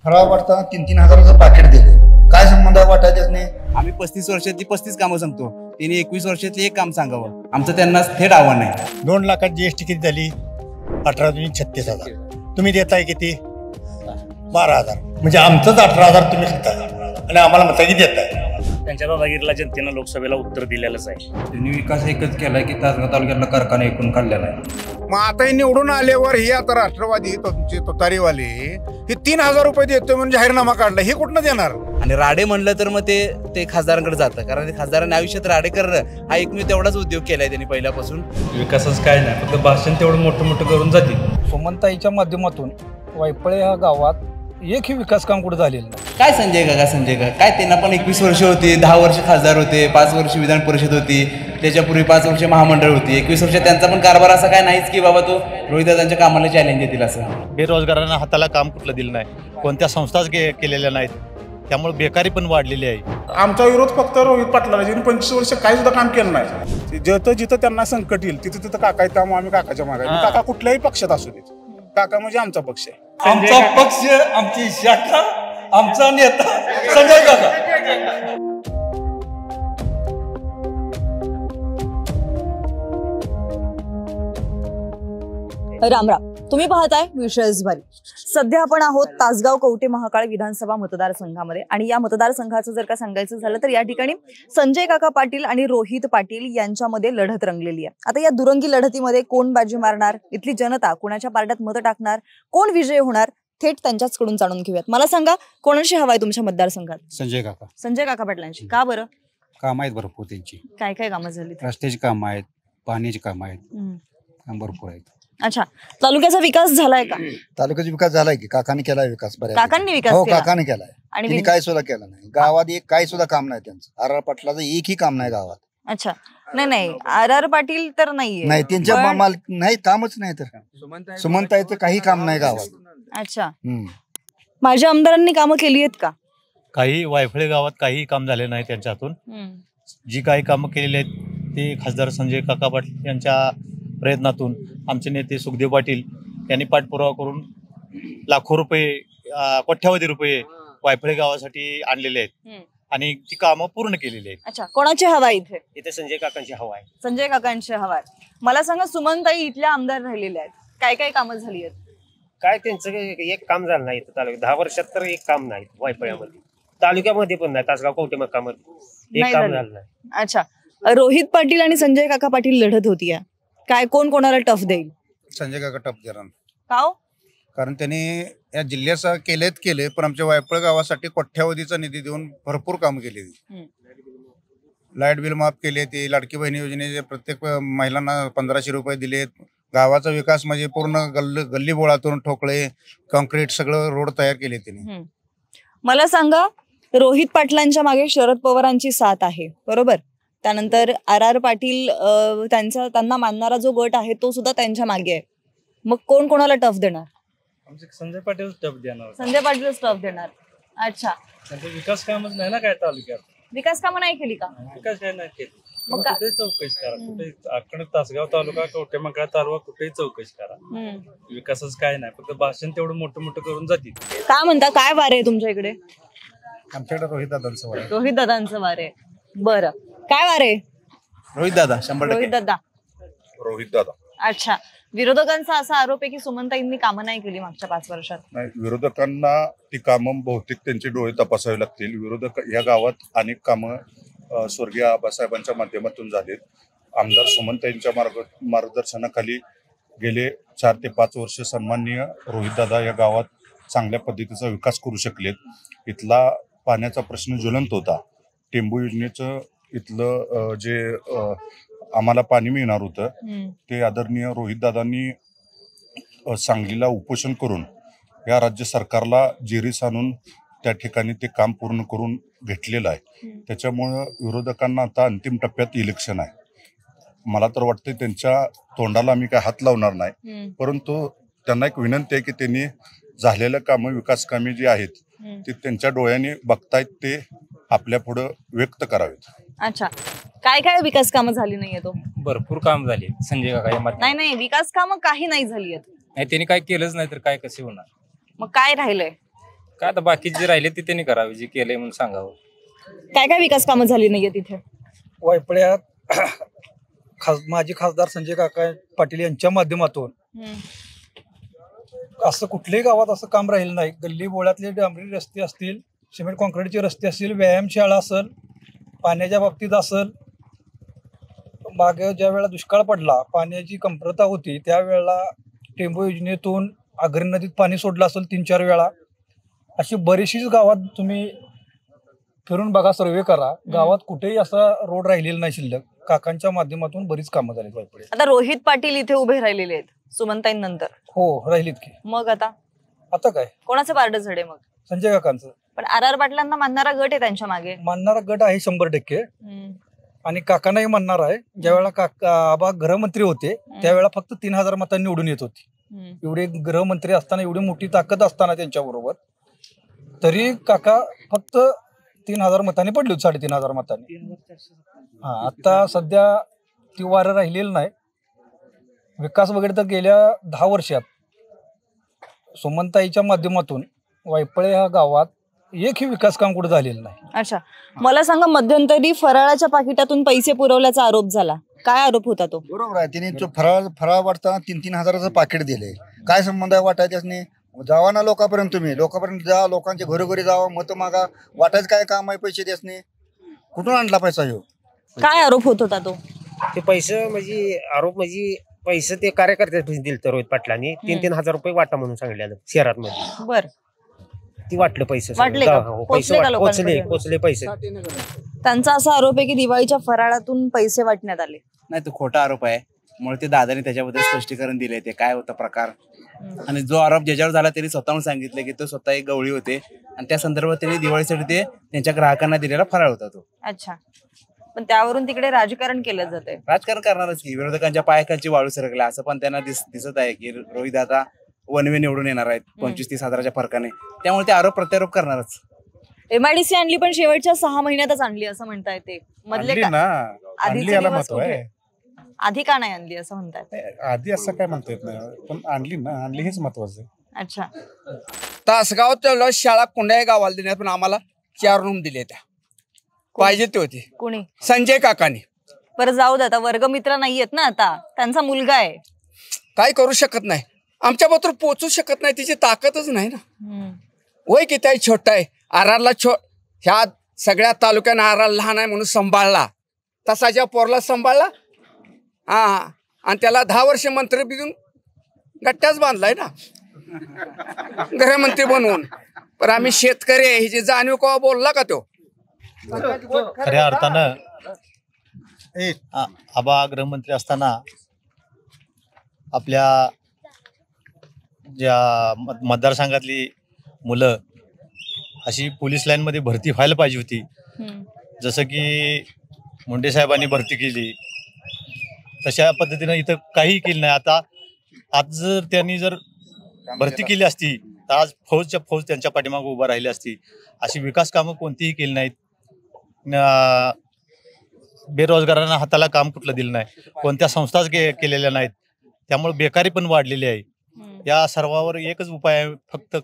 ठराव वाटताना 3-3 हजाराचं पाकिट दिले, काय संबंध वाटायचं नाही? आम्ही 35 वर्षातली 35 कामं सांगतो, तिने 21 वर्षातली एक काम सांगावं, आमचं त्यांना थेट आव्हान आहे. 2 लाखात जीएसटी किती झाली? 18,36,000. तुम्ही देताय किती? 12,000. म्हणजे आमचंच 18,000 तुम्ही घेताय आणि आम्हाला म्हणता किती देताय? त्यांच्या दादागिरीला जनतेनं लोकसभेला उत्तर दिलेलंच आहे. त्यांनी विकास एकच केलाय की तासगाव तालुक्यातला कारखाना ऐकून काढलेला आहे. मग आता निवडून आल्यावर हे आता राष्ट्रवादी तुमचे तुतारीवाले हे 3,000 रुपये देतोय म्हणजे जाहीरनामा काढला, हे कुठनं देणार? आणि राडे म्हणलं तर मग ते खासदारांकडे जातं, कारण खासदारांनी आयुष्यात राडे करणं हा एकमेव तेवढाच उद्योग केलाय त्यांनी पहिल्यापासून. विकासच काय नाही, फक्त भाषण तेवढं मोठं मोठं करून जातील. सुमनताईच्या माध्यमातून वायपळे ह्या गावात एकही विकास काम कुठे झालेलं नाही. काय संजय काका काय त्यांना पण 21 वर्ष होती, 10 वर्ष खासदार होते, 5 वर्ष विधान परिषद होती, त्याच्यापूर्वी 5 वर्ष महामंडळ होती. 21 वर्ष त्यांचा पण कारभार असा काय नाहीच की बाबा तो रोहितदादांच्या कामाला चॅलेंज देतील असं. बेरोजगारांना हाताला काम कुठलं दिलं नाही, कोणत्या संस्थाच केलेल्या नाहीत, त्यामुळे बेकारी पण वाढलेली आहे. आमचा विरोध फक्त रोहित पाटलाला, ज्यांनी 25 वर्ष काही सुद्धा काम केलं नाही. जिथं त्यांना संकट येईल तिथं काका आहेत, त्यामुळे आम्ही काकाच्या मागे. काका कुठल्याही पक्षात असू देत, काका म्हणजे आमचा पक्ष आहे. आमचा पक्ष, आमची शाखा, आमचा नेता संजय काका. रामराम, तुम्ही पाहताय विशेष भरी. सध्या आपण आहोत तासगाव कवठे महाकाळ विधानसभा मतदारसंघामध्ये आणि या मतदारसंघाचं जर का सांगायचं झालं तर या ठिकाणी संजय काका पाटील आणि रोहित पाटील यांच्यामध्ये लढत रंगलेली आहे. आता या दुरंगी लढतीमध्ये कोण बाजी मारणार, इथली जनता कोणाच्या पारड्यात मतं टाकणार, कोण विजय होणार, थेट त्यांच्याचकडून जाणून घेऊयात. मला सांगा, कोणाशी हवाय तुमच्या मतदारसंघात? संजय काका पाटलांची. का बरं? काम आहेत भरपूर त्यांची. काय काय कामं झाली? रस्त्याची कामं आहेत, पाण्याची कामं आहेत, काम भरपूर आहेत. अच्छा, तालुक्याचा विकास झालाय का? तालुक्याचा विकास झालाय की काकाने केलाय विकास बऱ्यापैकी. काकांनी विकास हो, केला? काकाने केलाय. आणि त्यांनी काय सुद्धा केलं नाही गावात, एक काही सुद्धा काम नाही त्यांचं. आर पाटलाचं एकही काम नाही गावात. अच्छा, नाही आर पाटील तर नाहीये. नाही, त्यांच्या नाही, कामच नाही. तर सुमनताईचं काही काम नाही गावात. अच्छा, माझ्या आमदारांनी कामं केली आहेत का? काही वायफळे गावात काही काम झाले नाही त्यांच्या हातून. जी काही कामं केलेली आहेत ते खासदार संजय काका पाटील यांच्या प्रयत्नातून आमचे नेते सुखदेव पाटील यांनी पाठपुरावा करून लाखो रुपये, कोट्यावधी रुपये वायफळे गावासाठी आणलेले आहेत आणि ती कामं पूर्ण केलेली आहेत. अच्छा, कोणाची हवा इथे? संजय काकांची हवा आहे. संजय काकांची हवा आहे. मला सांगा, सुमनताई इथल्या आमदार राहिलेल्या आहेत, काय काय कामं झाली आहेत? काय त्यांचं एक काम झालं नाही तालुक्यात 10 वर्षात, तर एक काम नाही वायफळ्यामध्ये, तालुक्यामध्ये पण नाही, तासगाव कवठे मकामध्ये एक काम झालं नाही. अच्छा, रोहित पाटील आणि संजय काका पाटील लढत होती, काय कोण कोणाला टफ देईल? संजय काका टफ देणार. का हो? कारण त्यांनी या जिल्ह्याचा केले, पण आमच्या वायफळ गावासाठी कोट्यावधीचा निधी देऊन भरपूर काम केले. लाईट बिल माफ केले, ते लाडकी बहिणी योजनेचे प्रत्येक महिलांना 1,500 रुपये दिलेत. गावाचा विकास म्हणजे पूर्ण गल्ली बोळातून ठोकळे, कॉन्क्रीट सगळं रोड तयार केले त्यांनी. मला सांगा, रोहित पाटलांच्या मागे शरद पवारांची साथ आहे, बरोबर? त्यानंतर आर पाटील, त्यांना मानणारा जो गट आहे तो सुद्धा त्यांच्या मागे आहे. मग कोण कोणाला टफ देणार? संजय पाटील टफ देणार. संजय पाटीलच टफ देणार. अच्छा, विकास कामच नाही ना काय तालुक्यात. विकास कामं नाही केली का? विकास काय नाही केली. मग कुठेही चौकशी करा, कुठे अखंड तासगाव तालुका कवठे महाकाळ तालुका कुठेही चौकशी करा, विकासच काय नाही, फक्त भाषण तेवढं मोठं मोठं करून जातील. काय म्हणता, काय वार आहे तुमच्या इकडे? आमच्याकडे रोहित दादांचं वार आहे. रोहित दादांचं वार आहे. बरं, काय वार आहे? रोहित दादा 100%. रोहित दादा. अच्छा, विरोधकांचा असा आरोप आहे की सुमनताईंनी कामं नाही केली मागच्या 5 वर्षात. नाही, विरोधकांना ती कामं बहुतेक त्यांचे डोळे तपासावे लागतील. विरोधक या गावात अनेक कामं स्वर्गीय आबासाहेबांच्या माध्यमातून झालेत. आमदार सुमनताईंच्या मार्गदर्शनाखाली गेले 4 ते 5 वर्ष सन्माननीय रोहितदादा या गावात चांगल्या पद्धतीचा विकास करू शकलेत. इथला पाण्याचा प्रश्न ज्वलंत होता. टेंबू योजनेचं इथलं जे आम्हाला पाणी मिळणार होतं ते आदरणीय रोहितदादांनी सांगलीला उपोषण करून या राज्य सरकारला जेरीस आणून त्या ठिकाणी ते काम पूर्ण करून घेतलेलं आहे. त्याच्यामुळं विरोधकांना आता अंतिम टप्प्यात इलेक्शन आहे. मला तर वाटतं त्यांच्या तोंडाला आम्ही काय हात लावणार नाही, परंतु त्यांना एक विनंती आहे की त्यांनी झालेल्या कामं, विकास कामे जी आहेत ती त्यांच्या डोळ्याने बघतायत ते आपल्या पुढे व्यक्त करावेत. अच्छा, काय काय विकास कामं झाली नाहीये? तो भरपूर काम झाले संजय काका. नाही, विकास कामं काही नाही झाली आहेत. नाही, त्यांनी काय केलंच नाही तर काय कसे होणार? मग काय राहिलंय? काय आता बाकीचे जे राहिले ते त्यांनी करावे, जे केलंय म्हणून सांगावं. काय काय विकास कामं झाली नाहीये तिथे? वायफळ्यात माजी खासदार संजय काका पाटील यांच्या माध्यमातून असं कुठल्याही गावात असं काम राहिलं नाही. गल्ली बोळातले डांबरी रस्ते असतील, सिमेंट कॉन्क्रीटचे रस्ते असतील, व्यायामशाळा असेल, पाण्याच्या बाबतीत असेल. मागे ज्या वेळेला दुष्काळ पडला, पाण्याची कमतरता होती, त्यावेळेला टेंबू योजनेतून आगरी नदीत पाणी सोडलं असेल 3-4 वेळा. अशी बरीचशीच गावात तुम्ही फिरून बघा, सर्वे करा, गावात कुठेही असा रोड राहिलेला नाही शिल्लक. काकांच्या माध्यमातून बरीच कामं झाली वायफळे. आता रोहित पाटील इथे उभे राहिलेले आहेत सुमनताईंनंतर. हो, राहिलीत की. मग आता काय कोणाचं पारडं झडे? मग संजय काकांचं. पण आर पाटलांना मानणारा गट आहे त्यांच्या मागे. मानणारा गट आहे 100%. आणि काकांनाही म्हणणार आहे. ज्यावेळेला काका आबा गृहमंत्री होते त्यावेळेला फक्त 3000 मतांनी निवडून येत होती. एवढे गृहमंत्री असताना, एवढी मोठी ताकद असताना त्यांच्या बरोबर, तरी काका फक्त 3000 मतांनी पडली होती, 3500 मतांनी. आता सध्या ती वारं राहिलेलं नाही. विकास वगैरे तर गेल्या 10 वर्षात सुमनताईच्या माध्यमातून वायफळे ह्या गावात एकही विकास काम कुठे झालेलं नाही. अच्छा, मला सांगा, मध्यंतरी फराळाच्या पाकिटातून पैसे पुरवल्याचा आरोप झाला. काय आरोप होता तो? बरोबर आहे, तिने फराळ वाटताना 3-3 हजाराचं पाकिट दिले. काय संबंध आहे वाटायच्याने? जावा ना लोकांपर्यंत, तुम्ही लोकांपर्यंत जा, लोकांच्या घरोघरी जावा, मत मागा. वाटायचं काय काम आहे पैसे द्यासने? कुठून आणला पैसा ह्यो? काय आरोप होत होता तो? ते पैसे म्हणजे आरोप म्हणजे पैसे ते कार्यकर्त्यांनी दिले रोहित पाटलांनी. 3-3 हजार रुपये वाटा म्हणून सांगितलेलं शहरात मध्ये. बर, ती वाटलं पैसे. वाटले का? पोचले का लोकांपर्यंत? पोचले पैसे. त्यांचा असा आरोप आहे की दिवाळीच्या फराळातून पैसे वाटण्यात आले. नाही, तो खोटा आरोप आहे. मुळे ते दादाने त्याच्याबद्दल स्पष्टीकरण दिले, ते काय होता प्रकार. आणि जो आरोप ज्याच्यावर झाला त्यांनी स्वतःहून सांगितलं की तो स्वतः एक गवळी होते आणि त्या संदर्भात त्यांनी दिवाळीसाठी ते त्यांच्या ग्राहकांना दिलेला फराळ होता तो. अच्छा, पण त्यावरून तिकडे राजकारण केलं जाते. राजकारण करणारच की, विरोधकांच्या पायाखालची वाळू सरकला असं पण त्यांना दिसत आहे की रोहित दादा वनवे निवडून येणार आहेत 25-30 हजाराच्या फरकाने. त्यामुळे ते आरोप प्रत्यारोप करणारच. MIDC आणली, पण शेवटच्या 6 महिन्यातच आणली असं म्हणता येते. मधले आधी का नाही आणली असं म्हणतात? आधी असं काय म्हणता येत नाही, पण आणली ना, आणली हेच महत्वाचं आहे. अच्छा, तासगाव शाळा कोंडाळा गावाला देण्यात, पण आम्हाला 4 रूम दिले, त्या पाहिजे ते होते. कोणी? संजय काकांनी. बरं, जाऊ दे, आता वर्गमित्र नाहीयेत ना, आता त्यांचा मुलगा आहे. काय करू शकत नाही, आमच्या बरोबर पोचू शकत नाही, तिची ताकदच नाही ना. वय किती आहे, छोटा आहे. आरारला ह्या सगळ्या तालुक्यानं आरार लहान आहे म्हणून सांभाळला, तसा ज्या पोरला सांभाळला. आणि त्याला 10 वर्ष मंत्री बिजून गट्ट्याच बांधलाय ना गृहमंत्री बनवून. पण आम्ही शेतकरी आहे ह्याची जाणीव केव्हा बोलला का तो? खऱ्या अर्थानं आबा गृहमंत्री असताना आपल्या ज्या मतदारसंघातली मुलं अशी पोलीस लाईन मध्ये भरती व्हायला पाहिजे होती. जसं की मुंडे साहेबांनी भरती केली, तशा पद्धतीनं इथं काही केलं नाही. आता आज जर त्यांनी जर भरती केली असती तर आज फौज त्यांच्या पाठीमागे उभा राहिली असती. अशी विकास कामं कोणतीही केली नाहीत. बेरोजगारांना हाताला काम कुठलं दिलं नाही, कोणत्या संस्थाच केलेल्या नाहीत. त्यामुळे बेकारी पण वाढलेली आहे. या सर्वावर एकच उपाय आहे, फक्त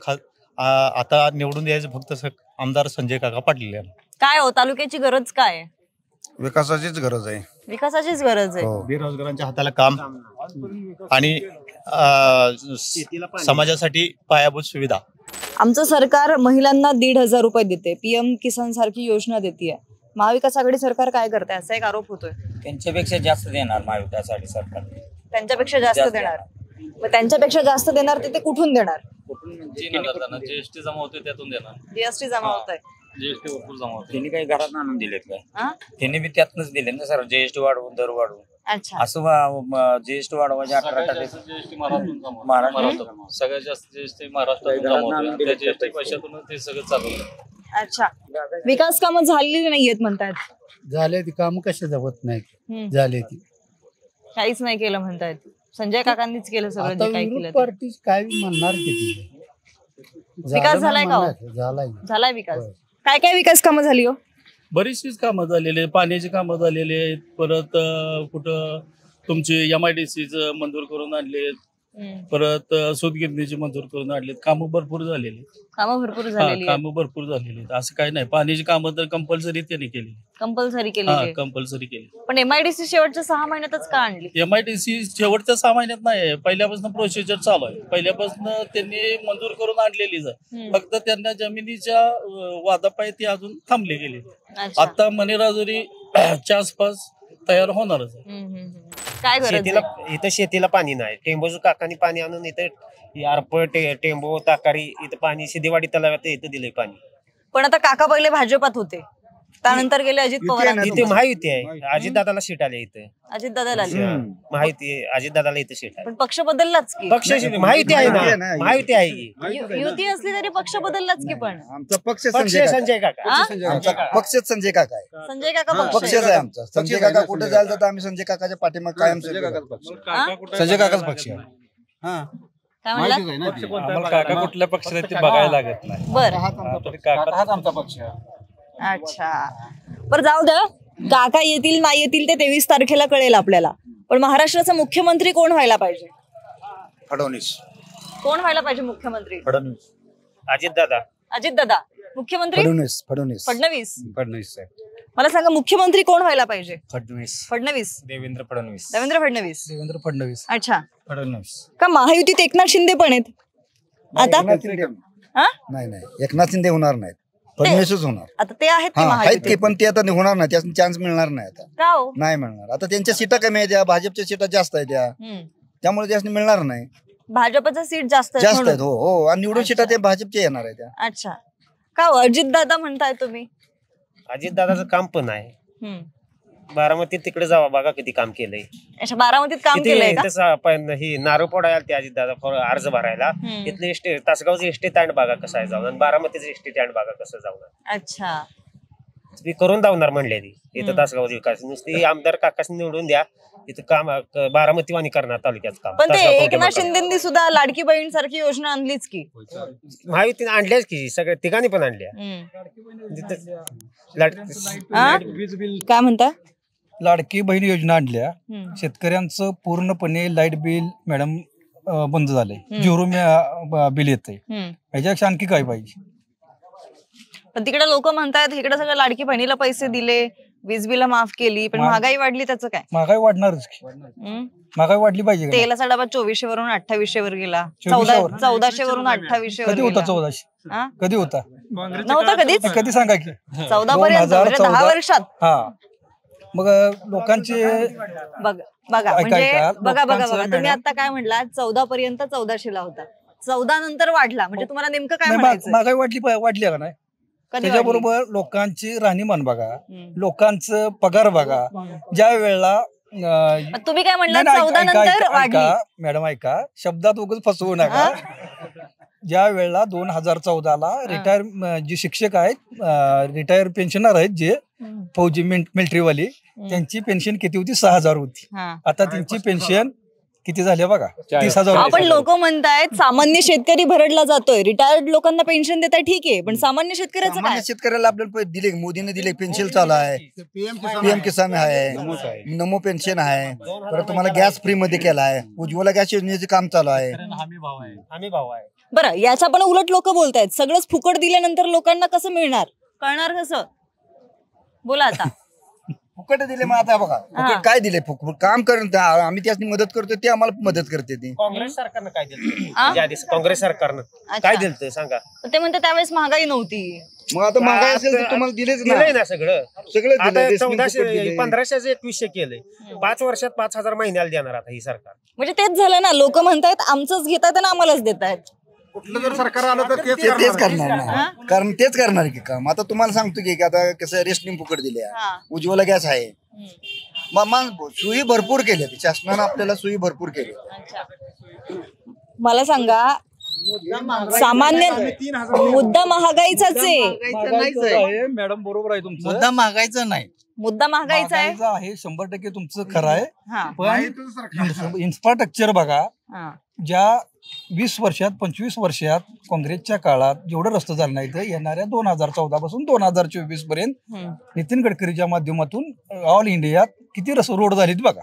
आता निवडून द्यायचं फक्त आमदार संजय काका पाटील यांना. काय हो, तालुक्याची गरज काय आहे? विकासाचीच गरज आहे. विकासाचीच गरज आहे. बेरोजगारांच्या हाताला काम आणि समाजासाठी पायाभूत सुविधा. आमचं सरकार महिलांना 1,500 रुपये देते, PM किसान सारखी योजना देते. महाविकास आघाडी सरकार काय करते असा एक आरोप होतोय. त्यांच्यापेक्षा जास्त देणार महाविकास आघाडी सरकार. त्यांच्यापेक्षा जास्त देणार, मग त्यांच्यापेक्षा जास्त देणार ते कुठून देणार? GST जमा होते त्यातून देणार. GST जमा होत आहे. GST भरपूर जमा होते. त्यांनी काही घरात आणून दिलेत काय? त्यांनी बी त्यातनच दिले ना सर, GST वाढवून दर वाढवून. अच्छा, असं GST वाढवायचे 18% GST महाराष्ट्रातून सगळ्यात जास्त GST महाराष्ट्रातून जमा होते. त्या GST पैशातून ते सगळं चालू आहे. अच्छा, विकास कामं झालेली नाहीयेत म्हणतात. झाले ती काम कशा होत नाही, झाले ती काहीच नाही केलं म्हणतायत. संजय काकांनीच केलं सगळं जे काही केलं. पार्टी काय म्हणणार किती? विकास झालाय का? झालाय विकास. काय काय विकास कामं झाली हो? बरीचशीच कामं झालेली आहेत. पाण्याची कामं झालेली आहेत. परत कुठं तुमचे MIDCचं मंजूर करून आणले, परत सूतगिरणीची मंजूर करून आणलीत. कामं भरपूर झालेली. कामं भरपूर झालेली आहेत. कामं भरपूर झालेली आहेत. असं काही नाही. पाण्याची कामं तर कंपल्सरी त्यांनी केली. कंपल्सरी केलेली आहे. कंपल्सरी केली. पण एमआयडीसी शेवटच्या 6 महिन्यातच का आणली? MIDC शेवटच्या 6 महिन्यात नाही, पहिल्यापासून प्रोसिजर चालू आहे. पहिल्यापासून त्यांनी मंजूर करून आणलेलीच आहे. फक्त त्यांना जमिनीच्या वादापायी ती अजून थांबली गेली. आता मणिराजुरीच्या आसपास तयार होणारच आहे. काय गरज शेतीला आहे? इथं शेतीला पाणी नाही. टेंबोजू काकांनी पाणी आणून इथं टेंबो ताकारी इथं पाणी सिद्धेवाडी तलावात इथं दिलंय पाणी. पण आता काका पहिले भाजपात होते, त्यानंतर गेले अजित पवार. इथे महायुती आहे. अजितदादाला सीट आली इथं. अजित दादाला माहिती आहे, अजितदादाला इथं सीट आहे. पण पक्ष बदललाच की. पक्ष माहिती आहे ना, माहिती आहे की युती असली तरी पक्ष बदललाच की. पण आमचा पक्ष संजय काका. आमचा पक्षच संजय काका आहे. संजय काका पक्षच आहे आमचा. संजय काका कुठे जायला तर आम्ही संजय काकाच्या पाठीमाग कायम संजय काकाच पक्ष आहे. काय म्हणला? आम्हाला काका कुठल्या पक्षाला ते बघायला लागत नाही. बरं, हाच आमचा पक्ष आहे. अच्छा. बरं, जाऊ द्या. काका येतील नाही येतील ते 23 तारखेला कळेल आपल्याला. पण महाराष्ट्राचा मुख्यमंत्री कोण व्हायला पाहिजे? फडणवीस. कोण व्हायला पाहिजे मुख्यमंत्री? फडणवीस. अजितदादा. अजितदादा. मुख्यमंत्री फडणवीस. फडणवीस. फडणवीस. फडणवीस मला सांगा, मुख्यमंत्री कोण व्हायला पाहिजे? फडणवीस. फडणवीस. देवेंद्र फडणवीस. देवेंद्र फडणवीस. देवेंद्र फडणवीस. अच्छा. फडणवीस. का महायुतीत एकनाथ शिंदे पण आहेत आता? हा? नाही नाही, एकनाथ शिंदे होणार नाहीत, फडणवीसच होणार. आता ते आहेत की आहेत की, महायुतीत? पण ते आता होणार नाही. त्याचा चान्स मिळणार नाही आता. का हो? नाही मिळणार. आता त्यांच्या सीटा कमी आहेत, त्या भाजपच्या सीटा जास्त आहेत त्या, त्यामुळे त्यासनी मिळणार नाही. भाजपचं सीट जास्त आहे जास्त आहेत. म्हणून. हो हो. आणि निवडून सीटा ते भाजपच्या येणार आहे त्या. अच्छा. का अजित दादा म्हणताय तुम्ही? अजितदादाचं काम पण आहे. बारामतीत तिकडे जावा, बघा किती काम केलंय. अच्छा, बारामतीत काम केलंय का? ही नारू फोडायला ते अजितदादा अर्ज भरायला. इथले एसटी तासगावचं एसटी स्टँड बघा कसं आहे जाऊन, आणि बारामतीचं एसटी स्टँड बघा कसं जाऊन. अच्छा. ती करून दावणार म्हणले ती इथं तासगाव विकास. नुसती आमदार काकास निवडून द्या, इथं काम बारामतीवाणी करणार तालुक्यात काम. पण ते एकनाथ शिंदेंनी सुद्धा लाडकी बहीण सारखी योजना आणलीच की. महायुतीने आणल्याच की, सगळ्या ठिकाणी पण आणल्या. काय म्हणता? लाडकी बहीण योजना आणल्या. शेतकऱ्यांचं पूर्णपणे लाईट बिल मॅडम बंद झालंय. झिरो बिल येतंय. ह्याच्यापेक्षा आणखी काय पाहिजे? पण तिकडे लोक म्हणतात इकडे सगळं लाडकी बहिणीला पैसे दिले, वीज बिल माफ केली, पण महागाई वाढली, त्याचं काय? महागाई वाढणारच की. महागाई वाढली पाहिजे. तेलाचा डबा 2400 वरून 2800 वर गेला. 1400 वरून 2800 वर कधी होता? गेला. 1400 कधी होता? नव्हता कधीच. कधी सांगा की? 14 पर्यंत, म्हणजे 10 वर्षात. हा. मग लोकांचे बघा म्हणजे बघा तुम्ही आता काय म्हटला, 14 पर्यंत 1400 ला होता, 14 नंतर वाढला, म्हणजे तुम्हाला नेमकं काय म्हणायचं? महागाई वाढली का नाही? त्याच्याबरोबर लोकांची राहणीमान बघा, लोकांचं पगार बघा. ज्या वेळेला तुम्ही काय म्हणला 14 नंतर वाढली? मॅडम ऐका, शब्दात उगाच फसवू नका. ज्या वेळेला 2014ला रिटायर जे शिक्षक आहेत, रिटायर पेन्शनर आहेत, जे फौजी मिलिटरीवाली, त्यांची पेन्शन किती होती? 6000 होती. आता त्यांची पेन्शन किती झाली बघा? 30,000. आपण लोक म्हणतायत सामान्य शेतकरी भरडला जातोय, रिटायर्ड लोकांना पेन्शन देताय, ठीक आहे, पण सामान्य शेतकऱ्याचं काय? शेतकऱ्याला आपल्याला दिले, मोदीने दिले, पेन्शन चालू आहे, PM किसान आहे, नमो पेन्शन आहे, परत तुम्हाला गॅस फ्री मध्ये केला आहे, उज्ज्वला गॅस योजनेचे काम चालू आहे, हमी भाव आहे. बरं, याचा पण उलट लोक बोलतायत सगळंच फुकट दिल्यानंतर लोकांना कसं मिळणार, कळणार कसं? बोला आता. फुकट दिले मग आता बघा, फुकट काय दिले? फुकट काम करून आम्ही त्याची मदत करतो, ते आम्हाला मदत करते. ती काँग्रेस सरकारनं काय दिलं? काँग्रेस सरकारनं काय दिलं सांगा? ते म्हणते त्यावेळेस महागाई नव्हती. मग आता महागाई असेल तर तुम्हाला दिलेच ना सगळं. आता 1400 1500 2100 केलंय. 5 वर्षात 5000 महिन्याला देणार आता ही सरकार. म्हणजे तेच झालं ना, लोक म्हणतायत आमचंच घेतात आणि आम्हालाच देतायत. कुठलं जर सरकार आलं तर तेच करणार ना, कारण तेच करणार की काम. आता तुम्हाला सांगतो की आता कसं रेशनिंग फुकट दिले, उज्ज्वला गॅस आहे, मग सोयी भरपूर केल्या, शासनानं आपल्याला सोयी भरपूर केल्या. मला सांगा, सामान्य मुद्दा महागाईचाच आहे. मॅडम बरोबर आहे तुमचं, मुद्दा महागाईचा नाही, मुद्दा महागाईचा आहे. 100% तुमचं खरं आहे. पण इन्फ्रास्ट्रक्चर बघा, ज्या 20 वर्षात 25 वर्षात काँग्रेसच्या काळात जेवढं रस्ते झालं नाही, तर येणाऱ्या 2014 पासून 2024 पर्यंत नितीन गडकरीच्या माध्यमातून ऑल इंडियात किती रोड झालेत बघा.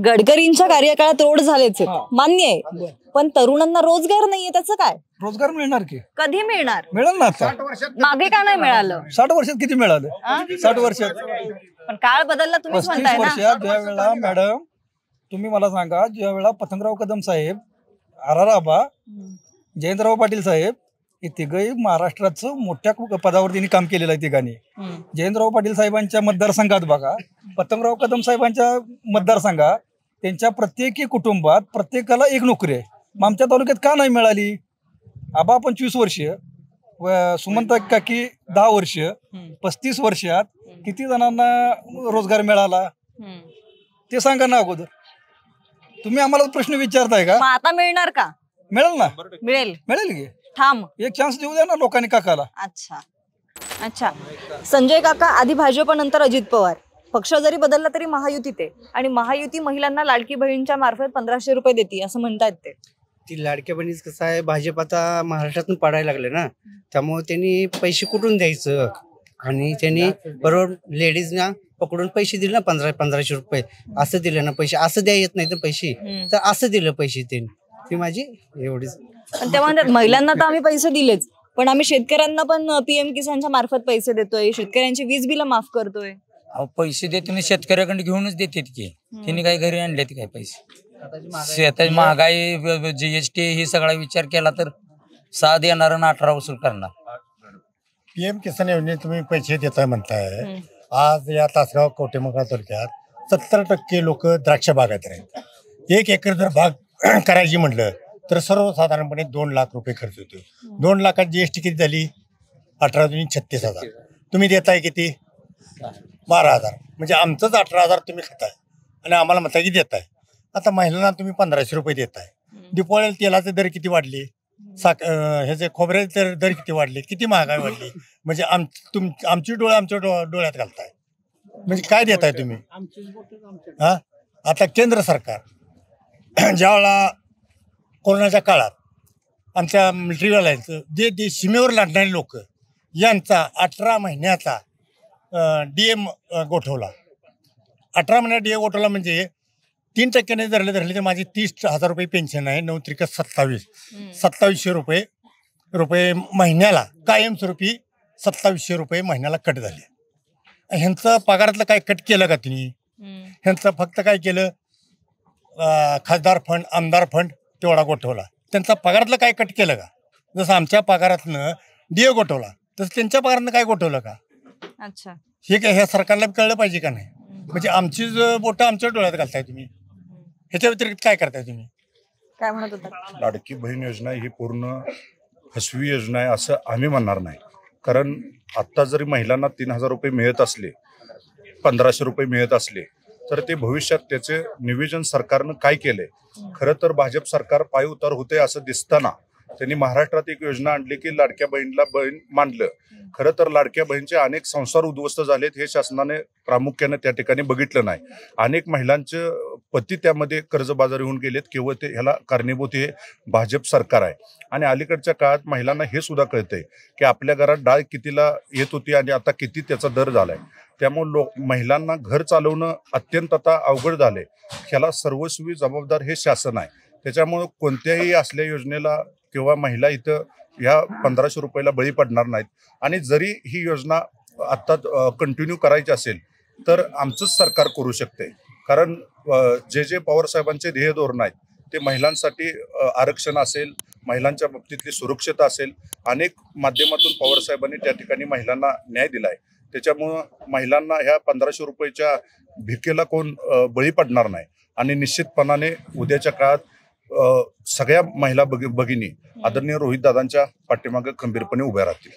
गडकरींच्या कार्यकाळात रोड झालेच आहेत, मान्य आहे, पण तरुणांना रोजगार नाहीये, त्याचं काय? रोजगार मिळणार की? कधी मिळणार? मिळेल ना आता. मागे का नाही मिळालं? 60 वर्षात किती मिळालं? 60 वर्षात. पण काळ बदलला, तुम्हीच 35 म्हणताय वर्षात ना. ज्या वेळेला मॅडम तुम्ही मला सांगा, ज्या वेळेला पतंगराव कदम साहेब, आर आबा, जयंतराव पाटील साहेब हे तिघही महाराष्ट्राचं मोठ्या पदावर त्यांनी काम केलेलं आहे. तिघांनी जयंतराव पाटील साहेबांच्या मतदारसंघात बघा, पतंगराव कदम साहेबांच्या मतदारसंघात त्यांच्या प्रत्येकी कुटुंबात प्रत्येकाला एक नोकरी आहे. मग आमच्या तालुक्यात का नाही मिळाली? आबा 25 वर्ष, सुमंत काकी 10 वर्ष, 35 वर्षात किती जणांना रोजगार मिळाला ते सांगा ना अगोदर. तुम्ही आम्हाला प्रश्न विचारताय का? मग आता मिळणार का? मिळेल ना, मिळेल. मिळेल की. थांब, एक चान्स देऊ द्या ना लोकांनी काकाला. अच्छा. संजय काका आधी भाजप, नंतर अजित पवार. पक्ष जरी बदलला तरी महायुतीत आहे, आणि महायुती महिलांना लाडकी बहीणच्या मार्फत 1500 रुपये देते असं म्हणतायत ते. ती लाडक्या बहिणीच कसं आहे, भाजप आता महाराष्ट्रातून पाडायला लागले ना, त्यामुळे त्यांनी पैसे कुठून द्यायचं, आणि त्यांनी बरोबर लेडीजना पकडून पैसे दिले ना, 1500 रुपये असं दिले ना. पैसे असं द्या येत नाही तर पैसे, तर असं दिलं पैसे त्यांनी. ती माझी एवढीच. पण ते म्हणतात महिलांना तर आम्ही पैसे दिलेच, पण आम्ही शेतकऱ्यांना पण PM किसानच्या मार्फत पैसे देतोय, शेतकऱ्यांची वीज बिल माफ करतोय. पैसे देते शेतकऱ्याकडे घेऊनच देतात की, त्यांनी काही घरी आणले ते काय पैसे. शेताची महागाई, GST हे सगळा विचार केला तर 6 देणार आणि 18 वसूल करणार. PM किसान योजनेत तुम्ही पैसे देताय म्हणताय. आज या तासगाव कवटेमंकाळ तालुक्यात 70% लोक द्राक्ष बागायत आहेत. 1 एकर जर बाग करायची म्हटलं तर सर्वसाधारणपणे 2 लाख रुपये खर्च होतो. 2 लाखात GST किती झाली? 18,36,000. तुम्ही देताय किती? 12,000. म्हणजे आमचंच 18,000 तुम्ही खाताय आणि आम्हाला म्हणताय की देताय. आता महिलांना तुम्ही 1500 रुपये देताय. दिपावळीला तेलाचे दर किती वाढले, ह्याचे खोबऱ्याचे दर किती वाढले, किती महागाई वाढली. म्हणजे आमची डोळे आमच्या डोळ्यात घालताय. म्हणजे काय देताय तुम्ही? हा, आता केंद्र सरकार ज्यावेळेला कोरोनाच्या काळात आमच्या मिलिटरीवाल्यांचं जे सीमेवर लढणारे लोक यांचा 18 महिन्याचा DM गोठवला. 18 महिन्यात DA गोठवला म्हणजे 3% धरले तर माझी 30,000 रुपये पेन्शन आहे. 9 त्रिक 27, 2700 रुपये महिन्याला कायमस्वरूपी 2700 रुपये महिन्याला कट झाले. ह्यांचं पगारातलं काय कट केलं का तुम्ही? ह्यांचं फक्त काय केलं, खासदार फंड, आमदार फंड तेवढा गोठवला. त्यांचा पगारातलं काय कट केलं का? जसं आमच्या पगारातनं DA गोठवला तसं त्यांच्या पगारातनं काय गोठवलं का? अच्छा, हे काय ह्या सरकारला कळलं पाहिजे का नाही? म्हणजे आमची बोटं आमच्या डोळ्यात घालताय तुम्ही. ह्याच्या व्यतिरिक्त काय करताय तुम्ही? काय म्हणत होता? लाडकी बहीण योजना ही पूर्ण फसवी योजना आहे असं आम्ही म्हणणार नाही. कारण आत्ता जरी महिलांना 3,000 रुपये मिळत असले, 1500 रुपये मिळत असले, तर ते भविष्यात त्याचे नियोजन सरकारनं काय केलंय? खरं तर भाजप सरकार पाय उतार होते असं दिसताना त्यांनी महाराष्ट्रात एक योजना आणली की लाडक्या बहीणला बहीण मानलं. खरं तर लाडक्या बहीणचे अनेक संसार उद्ध्वस्त झालेत हे शासनाने प्रामुख्याने त्या ठिकाणी बघितलं नाही. अनेक महिलांचे पती त्यामध्ये कर्जबाजारी होऊन गेलेत. केवळ ते ह्याला कारणीभूत हे भाजप सरकार आहे. आणि अलीकडच्या काळात महिलांना हे सुद्धा कळतंय की आपल्या घरात डाळ कितीला येत होती आणि आता किती त्याचा दर झालाय. त्यामुळे महिलांना घर चालवणं अत्यंत आता अवघड झालंय. ह्याला सर्वस्वी जबाबदार हे शासन आहे. त्याच्यामुळे कोणत्याही असल्या योजनेला किंवा महिला इथं ह्या 1500 रुपयाला बळी पडणार नाहीत. आणि जरी ही योजना आत्ता कंटिन्यू करायची असेल तर आमचंच सरकार करू शकते. कारण जे पवार साहेबांचे ध्येय धोरण आहेत ते महिलांसाठी आरक्षण असेल, महिलांच्या बाबतीतली सुरक्षता असेल, अनेक माध्यमातून पवार साहेबांनी त्या ठिकाणी महिलांना न्याय दिलाय. त्याच्यामुळं महिलांना ह्या 1500 रुपयाच्या भिकेला कोण बळी पडणार नाही. आणि निश्चितपणाने उद्याच्या काळात सगळ्या महिला भगिनी आदरणीय रोहितदादांच्या पाठीमागे खंबीरपणे उभ्या राहतील.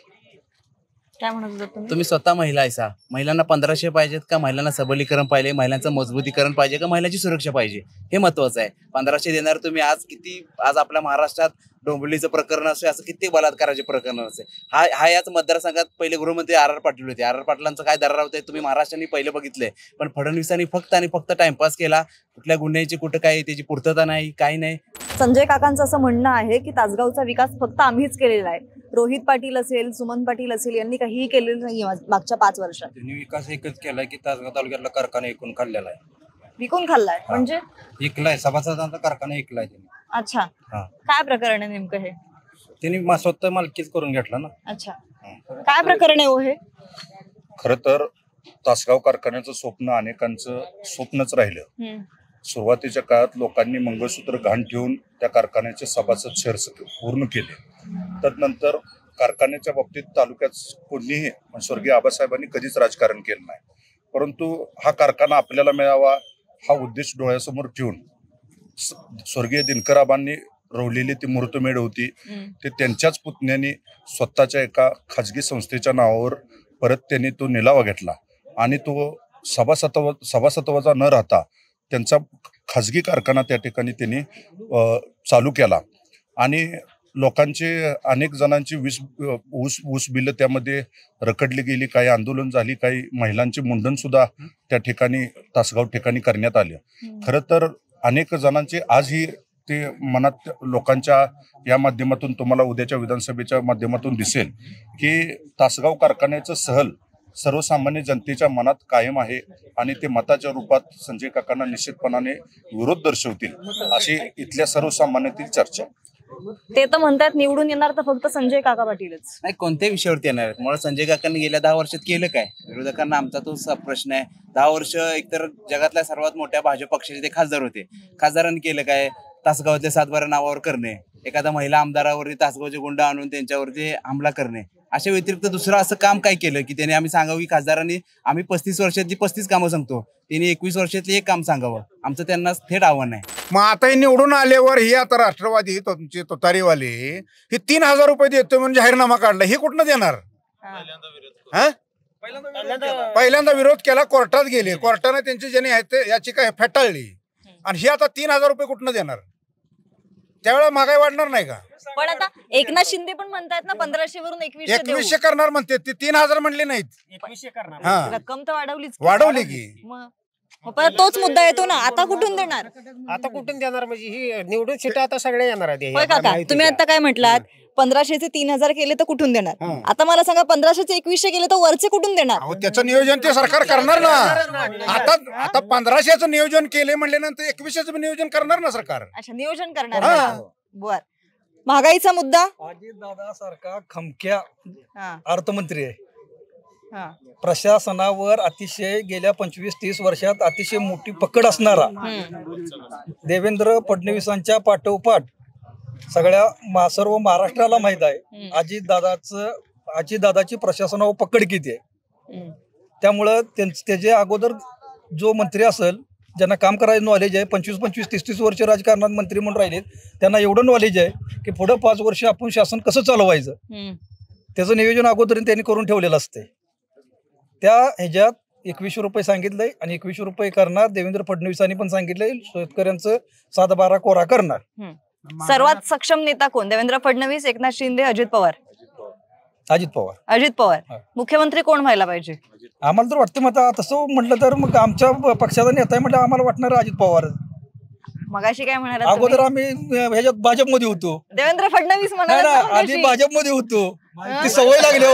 काय म्हणत होता तुम्ही स्वतः महिला आहेसा, महिलांना 1500 पाहिजेत का महिलांना सबलीकरण पाहिजे, महिलांचं मजबूतीकरण पाहिजे का महिलांची सुरक्षा पाहिजे, हे महत्वाचं आहे. 1500 देणार तुम्ही. आज आपल्या महाराष्ट्रात डोंबिवलीचं प्रकरण असेल, असं किती बलात्काराचे प्रकरण असेल. हा याच मतदारसंघात पहिले गृहमंत्री RR पाटील होते. RR पाटलांचं काय दरार होते तुम्ही महाराष्ट्राने पहिले बघितलंय. पण फडणवीसांनी फक्त आणि फक्त टाइमपास केला. कुठल्या गुन्ह्याची कुठं काय त्याची पूर्तता नाही, काही नाही. संजय काकांचं असं म्हणणं आहे की तासगावचा विकास फक्त आम्हीच केलेला आहे. रोहित पाटील असेल, सुमन पाटील असेल, यांनी काहीही केलेलं नाही मागच्या 5 वर्षात. त्यांनी विकास एकच केलाय की तासगाव तालुक्यातला कारखाना एकूण काढलेला आहे. विकून खाल्लाय म्हणजे? इकलाय, सभासदांचा कारखाना इकलाय त्यांनी. अच्छा, हा. काय प्रकरण आहे नेमकं हे? त्यांनी स्वतः मालकीच करून घेतला ना. अच्छा, काय प्रकरण आहे हो हे? खरं तर तासगाव कारखान्याचं स्वप्न अनेकांचं स्वप्नच राहिलं. सुरुवातीच्या काळात लोकांनी मंगळसूत्र घाण ठेवून त्या कारखान्याचे सभासद शेअर्स पूर्ण केले. तदनंतर कारखान्याच्या बाबतीत तालुक्यात कोणीही स्वर्गीय आबासाहेबांनी कधीच राजकारण केलं नाही. परंतु हा कारखाना आपल्याला मिळावा हा उद्देश डोळ्यासमोर ठेवून स्वर्गीय दिनकराबांनी रोवलेली ती मुहूर्तमेढ होती. ते त्यांच्याच पुतण्याने स्वतःच्या एका खाजगी संस्थेच्या नावावर परत त्यांनी तो निलावा घेतला आणि तो सभासत्वाचा न राहता त्यांचा खाजगी कारखाना त्या ठिकाणी त्यांनी चालू केला आणि लोकांचे अनेक जणांची ऊस बिल त्यामध्ये रखडली गेली. काही आंदोलन झाली, काही महिलांचे मुंडन सुद्धा त्या ठिकाणी तासगाव ठिकाणी करण्यात आले. खरं तर अनेक जणांचे आजही ते मनात लोकांच्या या माध्यमातून तुम्हाला उद्याच्या विधानसभेच्या माध्यमातून दिसेल की तासगाव कारखान्याचं सहल सर्वसामान्य जनतेच्या मनात कायम आहे आणि ते मताच्या रूपात संजय काकांना निश्चितपणाने विरोध दर्शवतील अशी इथल्या सर्वसामान्यातील चर्चा. ते तर म्हणतात निवडून येणार तर फक्त संजय काका पाटीलच. नाही, कोणत्या विषयावरती येणार आहेत? मुळात संजय काकांनी गेल्या 10 वर्षात केलं काय? विरोधकांना आमचा तोच प्रश्न आहे. 10 वर्ष एकतर जगातल्या सर्वात मोठ्या भाजप पक्षाचे ते खासदार होते. खासदारांनी केलं काय? तासगावातल्या 7-12 नावावर करणे, एखादा महिला आमदारावरती तासगावचे गुंड आणून त्यांच्यावरती हमला करणे, अशा व्यतिरिक्त दुसरं असं काम काय केलं की त्याने आम्ही सांगावं की खासदारांनी आम्ही 35 वर्षातली 35 कामं सांगतो, त्यांनी 21 वर्षातली एक काम सांगावं? आमचं त्यांना थेट आव्हान आहे. मग आता हे निवडून आल्यावर ही आता राष्ट्रवादी तुमचे तुतारीवाले हे 3,000 रुपये देतो म्हणजे जाहीरनामा काढला, हे कुठनं देणार? पहिल्यांदा विरोध केला, कोर्टात गेले, कोर्टाने त्यांची ज्यांनी याचिका फेटाळली आणि हे आता 3,000 रुपये कुठनं देणार? त्यावेळेला महागाई वाढणार नाही का? पण आता एकनाथ शिंदे पण म्हणतात ना 1500 वरून 2100 करणार म्हणते, ते 3,000 म्हणले नाहीत. 2100 करणार. रक्कम तर वाढवली की. मग परत तोच मुद्दा येतो ना, आता कुठून देणार? आता कुठून देणार म्हणजे ही निवडून सीटा आता सगळ्या येणार आहेत. होय काका, तुम्ही आता काय म्हटलात? 1500चे 3,000 केले तर कुठून देणार? आता मला सांगा 1500चे 2100 केले तर वरचे कुठून देणार? त्याचं नियोजन ते सरकार करणार ना. आता 1500चं नियोजन केले म्हणल्यानंतर 2100चं नियोजन करणार ना सरकार. अच्छा, नियोजन करणार. बर, महागाईचा मुद्दा. अजितदादा सारखा खमक्या अर्थमंत्री आहे. प्रशासनावर अतिशय गेल्या 25-30 वर्षात अतिशय मोठी पकड असणारा देवेंद्र फडणवीसांच्या पाठोपाठ सगळ्या सर्व महाराष्ट्राला माहित आहे अजितदादाची प्रशासनावर पकड किती आहे. त्यामुळं त्याचे अगोदर जो मंत्री असेल ज्यांना काम करायचं नॉलेज आहे, 25-25, 30-30 वर्ष राजकारणात मंत्री म्हणून राहिलेत, त्यांना एवढं नॉलेज आहे की पुढं 5 वर्ष आपण शासन कसं चालवायचं त्याचं नियोजन अगोदर त्यांनी करून ठेवलेलं असते. त्या ह्याच्यात 2100 रुपये सांगितलंय आणि 2100 रुपये करणार. देवेंद्र फडणवीसांनी पण सांगितलंय शेतकऱ्यांचं 7-12 कोरा करणार. सर्वात सक्षम नेता कोण? देवेंद्र फडणवीस, एकनाथ शिंदे, अजित पवार? अजित पवार. मुख्यमंत्री कोण व्हायला पाहिजे? आम्हाला तर वाटतं मग तसं म्हटलं तर मग आमच्या पक्षाचा नेता आहे म्हटलं आम्हाला वाटणार अजित पवार. मगाशी काय म्हणाला? अगोदर आम्ही ह्याच्यात भाजपमध्ये होतो. देवेंद्र फडणवीस म्हणाला आधी भाजपमध्ये होतो. ती सवय लागली,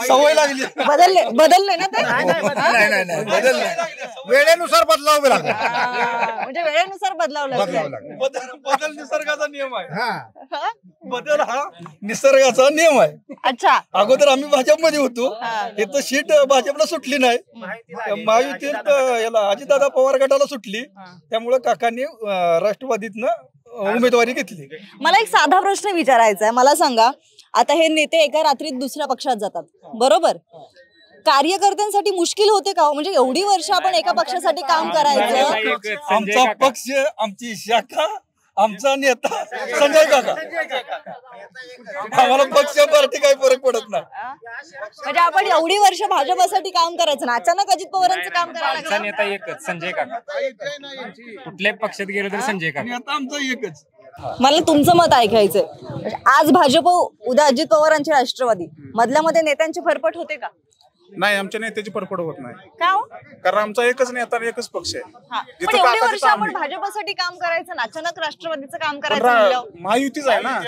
सवय लागली. बदलले ना ते? नाही बदलले, वेळेनुसार बदलावं लागलं. म्हणजे वेळेनुसार बदलावं बदल निसर्गाचा नियम आहे. बदल हा निसर्गाचा नियम आहे. अच्छा, अगोदर आम्ही भाजपमध्ये होतो, इथं सीट भाजपला सुटली नाही, महायुतीत याला अजितदादा पवार गटाला सुटली, त्यामुळे काकांनी राष्ट्रवादीतनं उमेदवारी घेतली. मला एक साधा प्रश्न विचारायचा आहे. मला सांगा, आता हे नेते एका रात्रीत दुसऱ्या पक्षात जातात, बरोबर? कार्यकर्त्यांसाठी मुश्किल होते का? म्हणजे एवढी वर्ष आपण एका पक्षासाठी काम करायचं. आमचा पक्ष, आमची शाखा, आमचा नेता संजय काका. आम्हाला पक्ष पार्टी काही फरक पडत नाही. म्हणजे आपण एवढी वर्ष भाजपसाठी काम करायचं ना, अचानक अजित पवारांचं काम करायला नेता एकच संजय काका. कुठल्याही पक्षात गेलो तर संजय काका. आता आमचा एकच. मला तुमचं मत ऐकायचंय. आज भाजप, उद्या अजित पवारांची राष्ट्रवादी, मधल्या मध्ये नेत्यांची फरफट होते का? नाही, आमच्या नेत्याची फरफड होत नाही. का? कारण आमचा एकच नेता, एकच पक्ष आहे. पण एवढी वर्ष आपण भाजपसाठी काम करायचं ना, अचानक राष्ट्रवादीचं काम करायचं. महायुतीच आहे ना,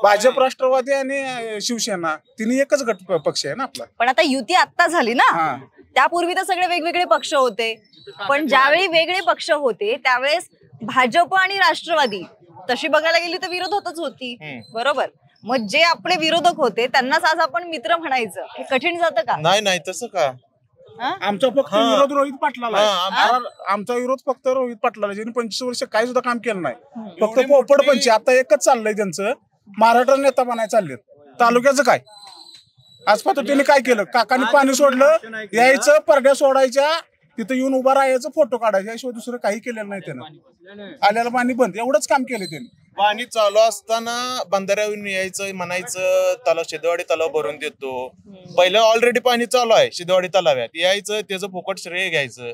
भाजप, राष्ट्रवादी आणि शिवसेना तिन्ही एकच गट पक्ष आहे ना आपला. पण आता युती आत्ता झाली ना, त्यापूर्वी तर सगळे वेगवेगळे पक्ष होते, पण ज्यावेळी वेगळे पक्ष होते त्यावेळेस भाजप आणि राष्ट्रवादी तशी बघायला गेली तर विरोधातच होती, बरोबर? मग जे आपले विरोधक होते त्यांनाच आज आपण मित्र म्हणायचं हे कठीण जातं का? नाही तसं का? आमचा फक्त विरोध रोहित पाटलाला आहे. आमचा विरोध फक्त रोहित पाटलाला, ज्यांनी 25 वर्ष काही सुद्धा काम केलं नाही. फक्त पोपट पंची आता एकच चाललंय त्यांचं, महाराष्ट्र नेता बनायला चाललेत. तालुक्याचं काय आजपासून त्यांनी काय केलं? काकांनी पाणी सोडलं, यायचं परड्या सोडायच्या, तिथं येऊन उभा राहायचं, फोटो काढायचा, याशिवाय दुसरं काही केलेलं नाही त्यानं. आल्याला पाणी बंद, एवढंच काम केलं त्यांनी. पाणी चालू असताना बंधाऱ्यावरून यायचं, म्हणायचं तलाव शिदेवाडी तलाव भरून देतो. पहिलं ऑलरेडी पाणी चालू आहे शिदेवाडी तलाव्यात, यायचं त्याचं फुकट श्रेय घ्यायचं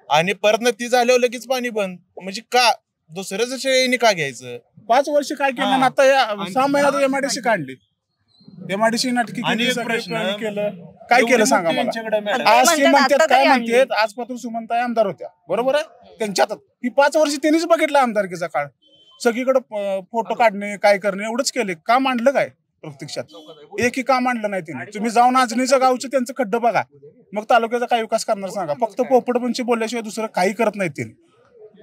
आणि परत ती झाल्यावर लगेच पाणी बंद. म्हणजे का दुसऱ्याचं श्रेय का घ्यायचं? 5 वर्ष काय केलं ना, आता 6 महिन्यात एमआयडीसी काढली. एमआयडीसी नाटकी केली, केलं काय केलं सांगा मला. आज ते म्हणतात काय म्हणतात, आजपासून सुमनताई आमदार होत्या, बरोबर आहे, त्यांच्यात ही 5 वर्ष त्यांनीच बघितलं आमदारकीचा काळ. सगळीकडे फोटो काढणे, काय करणे, एवढंच केले. काम आणलं काय प्रत्यक्षात? एकही काम आणलं नाही त्यांनी. तुम्ही जाऊन आजनीच्या गावचं त्यांचं खड्डं बघा, मग तालुक्याचा काय विकास करणार सांगा? फक्त पोपटपंची बोलल्याशिवाय दुसरं काही करत नाही त्यांनी.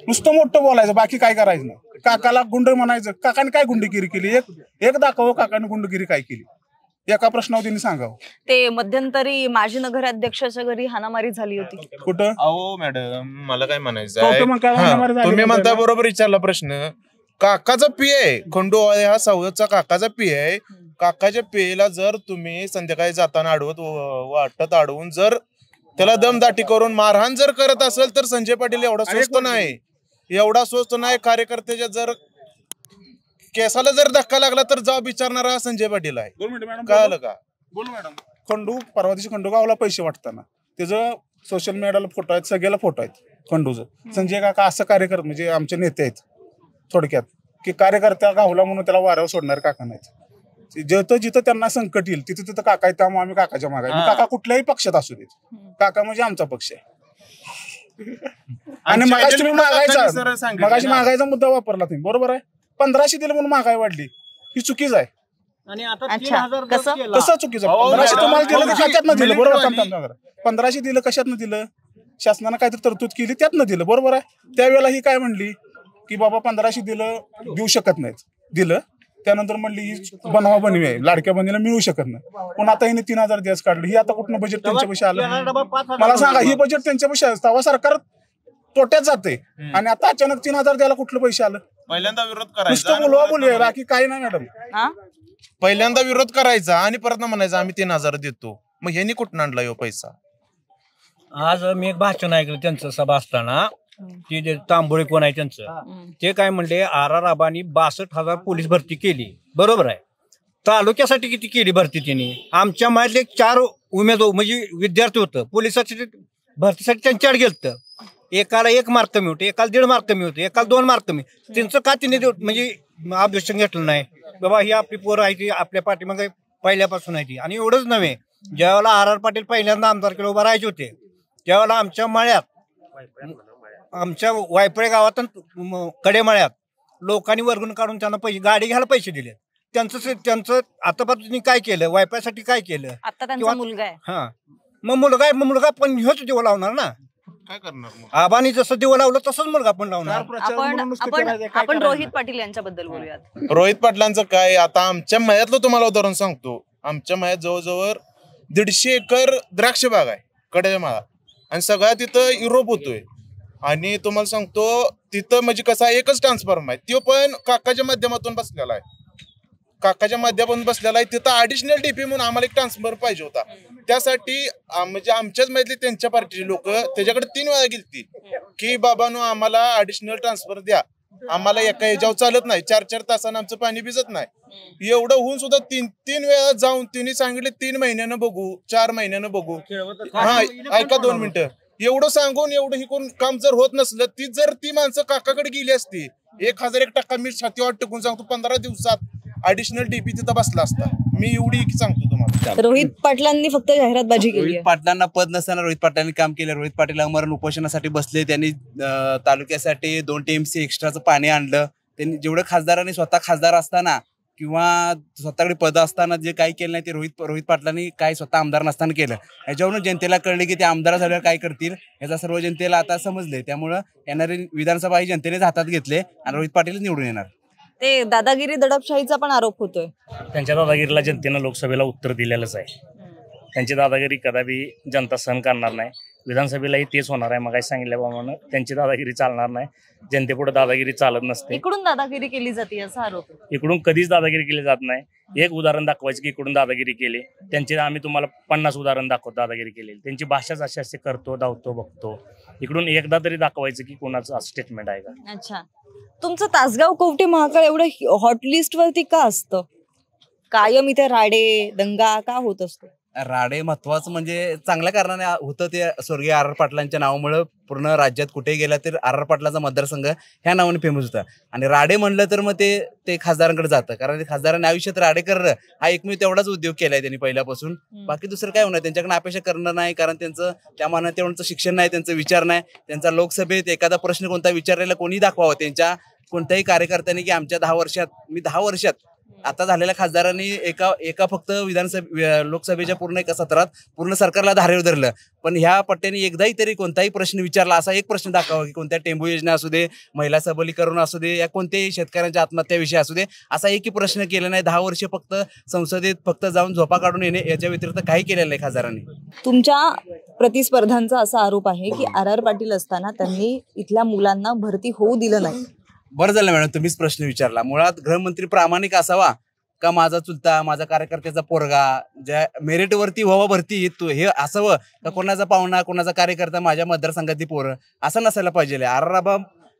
नुसतं मोठं बोलायचं, बाकी काय करायचं नाही. काकाला गुंड म्हणायचं, काकाने काय गुंडगिरी केली? एक दाखव काकाने गुंडगिरी काय केली, एका प्रश्नावर त्यांनी सांगावं. ते मध्यंतरी माजी नगराध्यक्षाच्या घरी हाणामारी झाली होती. कुठं? अहो मॅडम, मला काय म्हणायचं आहे, तुम्ही म्हणता बरोबर विचारला प्रश्न. काकाचा पी आहे खंडू हा सौदचा काकाचा पी आहे. काकाच्या पेला जर तुम्ही संध्याकाळी जाताना वाटत अडवून जर त्याला दमदाटी करून मारहाण जर करत असेल तर संजय पाटील एवढा स्वस्त नाही. कार्यकर्त्याच्या जर केसाला जर धक्का लागला तर जाब विचारणारा संजय पाटील आहे. कळलं का? बोल मॅडम. खंडू परवा दिवशी खंडू गावला पैसे वाटताना त्याचं सोशल मीडियाला फोटो आहेत, सगळ्याला फोटो आहेत खंडूचं. संजय काका असं कार्यकर्ते म्हणजे आमचे नेते आहेत थोडक्यात, की कार्यकर्त्या गावला म्हणून त्याला वाऱ्यावर सोडणार काका नाहीत. जिथं त्यांना संकट येईल तिथं तिथं काका आहेत, त्यामुळे आम्ही काकाच्या मागे. काका कुठल्याही पक्षात असू देत, काका म्हणजे आमचा पक्ष आहे. आणि मगाशी तुम्ही महागाईचा मुद्दा वापरला तुम्ही, बरोबर आहे. 1500 दिलं म्हणून महागाई वाढली, ही चुकीच आहे. आणि आता 3000 कसं चुकीचं? 1500 तुम्हाला दिलं तर कशातनं दिलं? बरोबर. 1500 दिलं कशातनं दिलं? शासनानं काहीतरी तरतूद केली त्यातनं दिलं, बरोबर आहे. त्यावेळेला ही काय म्हणली की बाबा 1500 दिलं देऊ शकत नाहीत, दिलं. त्यानंतर म्हणली ही बनवा बनवी आहे, लाडक्या बहिणीला मिळू शकत नाही. पण आता हिने 3000 दिवस काढले. ही आता कुठनं बजेट त्यांच्या पैसे आलं? मला सांगा, ही बजेट त्यांच्या पैसे तेव्हा सरकार तोट्यात जाते आणि आता अचानक 3000 द्यायला कुठलं पैसे आलं? पहिल्यांदा विरोध नुसतं बोलवा बाकी काही नाही मॅडम. पहिल्यांदा विरोध करायचा आणि परत म्हणायचा आम्ही 3000 देतो. मग ह्यांनी कुठं आणला यो पैसा? आज मी एक भाषण ऐकलं त्यांचं सभा असताना, की तांबोळे कोण आहे त्यांचं, ते काय म्हणले, RR आबांनी 62,000 पोलीस भरती केली, बरोबर आहे. तालुक्यासाठी किती केली भरती त्यांनी? आमच्या माहिती 4 उमेदवार म्हणजे विद्यार्थी होतं पोलिसाची भरतीसाठी त्यांच्याकडे गेलं. एकाला 1 मार्क कमी होते, एकाला 1.5 मार्क कमी होते, एकाला 2 मार्क कमी. त्यांचं का तिने म्हणजे ऑब्जेक्शन घेतलं नाही? बाबा ही आपली पोरं आहे ती आपल्या पाठीमागे पहिल्यापासून आहे ती. आणि एवढंच नव्हे, ज्यावेळेला RR पाटील पहिल्यांदा आमदारकीला उभा राहायचे होते त्यावेळेला आमच्या मळ्यात, आमच्या वायपळे गावात कडेमळ्यात लोकांनी वर्गून काढून त्यांना पैसे, गाडी घ्यायला पैसे दिले. त्यांचं आतापर्यंत काय केलं, वायपासाठी काय केलं? आता त्यांचा मुलगा आहे. हा, मग मुलगा पण ह्योच दिवा लावणार ना. काय करणार? आबानी जसं दिवा लावलं तसंच मुलगा पण लावणार. आपण रोहित पाटील यांच्याबद्दल बोलूयात. रोहित पाटलांचं काय, आता आमच्या मळ्यातलं तुम्हाला उदाहरण सांगतो. आमच्या मळ्यात जवळजवळ 150 एकर द्राक्ष बाग आहे कडेच्या माळा, आणि सगळ्या तिथं युरोप होतोय. आणि तुम्हाला सांगतो तिथं म्हणजे कसा एकच ट्रान्सफॉर्म आहे, तो पण काकाच्या माध्यमातून बसलेला आहे. तिथं ऍडिशनल डीपी म्हणून आम्हाला एक ट्रान्सफॉर्मर पाहिजे होता. त्यासाठी म्हणजे आमच्याच मधले त्यांच्या पार्टीचे लोक त्याच्याकडे 3 वेळा गेलती की बाबांनो आम्हाला ऍडिशनल ट्रान्सफर द्या, आम्हाला एका ह्याच्यावर चालत नाही, 4-4 तासानं आमचं पाणी भिजत नाही. एवढं होऊन सुद्धा 3 वेळा जाऊन तिने सांगितले 3 महिन्यानं बघू, 4 महिन्यानं बघू. हा ऐका 2 मिनिटं. एवढं सांगून एवढं ही कोण काम जर होत नसलं, ती माणसं काकाकडे गेली असती, 1001% मी छातीवर टिकून सांगतो 15 दिवसात ऍडिशनल डीपी तिथं बसला असता. मी एवढी सांगतो तुम्हाला. रोहित पाटलांनी फक्त जाहिरातबाजी केली. रोहित पाटलांना पद नसताना रोहित पाटलांनी काम केलं. रोहित पाटील अमरण उपोषणासाठी बसले. त्यांनी तालुक्यासाठी 2 TMC एक्स्ट्राचं पाणी आणलं. त्यांनी जेवढं खासदारांनी स्वतः खासदार असताना किंवा स्वतःकडे पद असताना जे काही केलं नाही ते रोहित पाटलांनी काय स्वतः आमदार नसताना केलं, याच्यावरून जनतेला कळले की ते आमदार झाल्यावर काय करतील याचा सर्व जनतेला आता समजले. त्यामुळं येणारी विधानसभा ही जनतेनेच हातात घेतले आणि रोहित पाटील निवडून येणार. ते दादागिरी दडपशाहीचा पण आरोप होतोय. त्यांच्या दादागिरीला जनतेनं लोकसभेला उत्तर दिलेलंच आहे. त्यांची दादागिरी कदापि जनता सहन करणार नाही. विधानसभेलाही तेच होणार आहे. मग सांगितल्याप्रमाणे त्यांची दादागिरी चालणार नाही. जनतेपुढे दादागिरी चालत नसते. इकडून दादागिरी केली जाते असा आरोप. इकडून कधीच दादागिरी केली जात नाही. एक उदाहरण दाखवायचं की इकडून दादागिरी केली, त्यांचे आम्ही तुम्हाला 50 उदाहरण दाखवतो दादागिरी केलेली. त्यांची भाषाच अशी असते, करतो धावतो बघतो. इकडून एकदा तरी दाखवायचं की कोणाचं स्टेटमेंट आहे का. अच्छा, तुमचं तासगाव कवठे महाकाळ एवढं हॉटलिस्ट वरती का असतं? कायम इथे राडे दंगा का होत असतो? राडे महत्वाचं म्हणजे चांगल्या कारणाने होतं. ते स्वर्गीय आर पाटलांच्या नावामुळे पूर्ण राज्यात कुठेही गेला तर आर पाटलाचा मतदारसंघ ह्या नावाने फेमस होता. आणि राडे म्हणलं तर मग ते खासदारांकडे जातं, कारण खासदारांनी आयुष्यात राडे करणं हा एकमेव तेवढाच उद्योग केलाय त्यांनी पहिल्यापासून. बाकी दुसरं काय होणार, त्यांच्याकडे अपेक्षा करणं नाही, कारण त्यांचं त्या मानाने तेवढंचं शिक्षण नाही, त्यांचा विचार नाही. त्यांचा लोकसभेत एखादा प्रश्न कोणता विचारलेला कोणी दाखवावं त्यांच्या कोणत्याही कार्यकर्त्यांनी की आमच्या 10 वर्षात आता झालेल्या खासदारांनी एका फक्त लोकसभेच्या पूर्ण एका सत्रात पूर्ण सरकारला धारेवर धरलं. पण ह्या पट्ट्याने एकदाही तरी कोणताही प्रश्न विचारला असा एक प्रश्न दाखवा की कोणत्या टेंबू योजना असू दे, महिला सबलीकरण असू दे, या कोणत्याही शेतकऱ्यांच्या आत्महत्याविषयी असू दे, असा एकही प्रश्न केला नाही. 10 वर्ष फक्त संसदेत फक्त जाऊन झोपा काढून येणे याच्या व्यतिरिक्त काही केलेलं नाही खासदारांनी. तुमच्या प्रतिस्पर्ध्यांचा असा आरोप आहे की आर पाटील असताना त्यांनी इथल्या मुलांना भरती होऊ दिलं नाही. बरं झालं मॅडम तुम्हीच प्रश्न विचारला. मुळात गृहमंत्री प्रामाणिक असावा का माझा चुलता माझा कार्यकर्त्याचा पोरगा ज्या मेरिटवरती व्हावा भरती हे असावं का कोणाचा पाहुणा कोणाचा कार्यकर्ता माझ्या मतदारसंघातली पोरं असं नसायला पाहिजे. आराराबा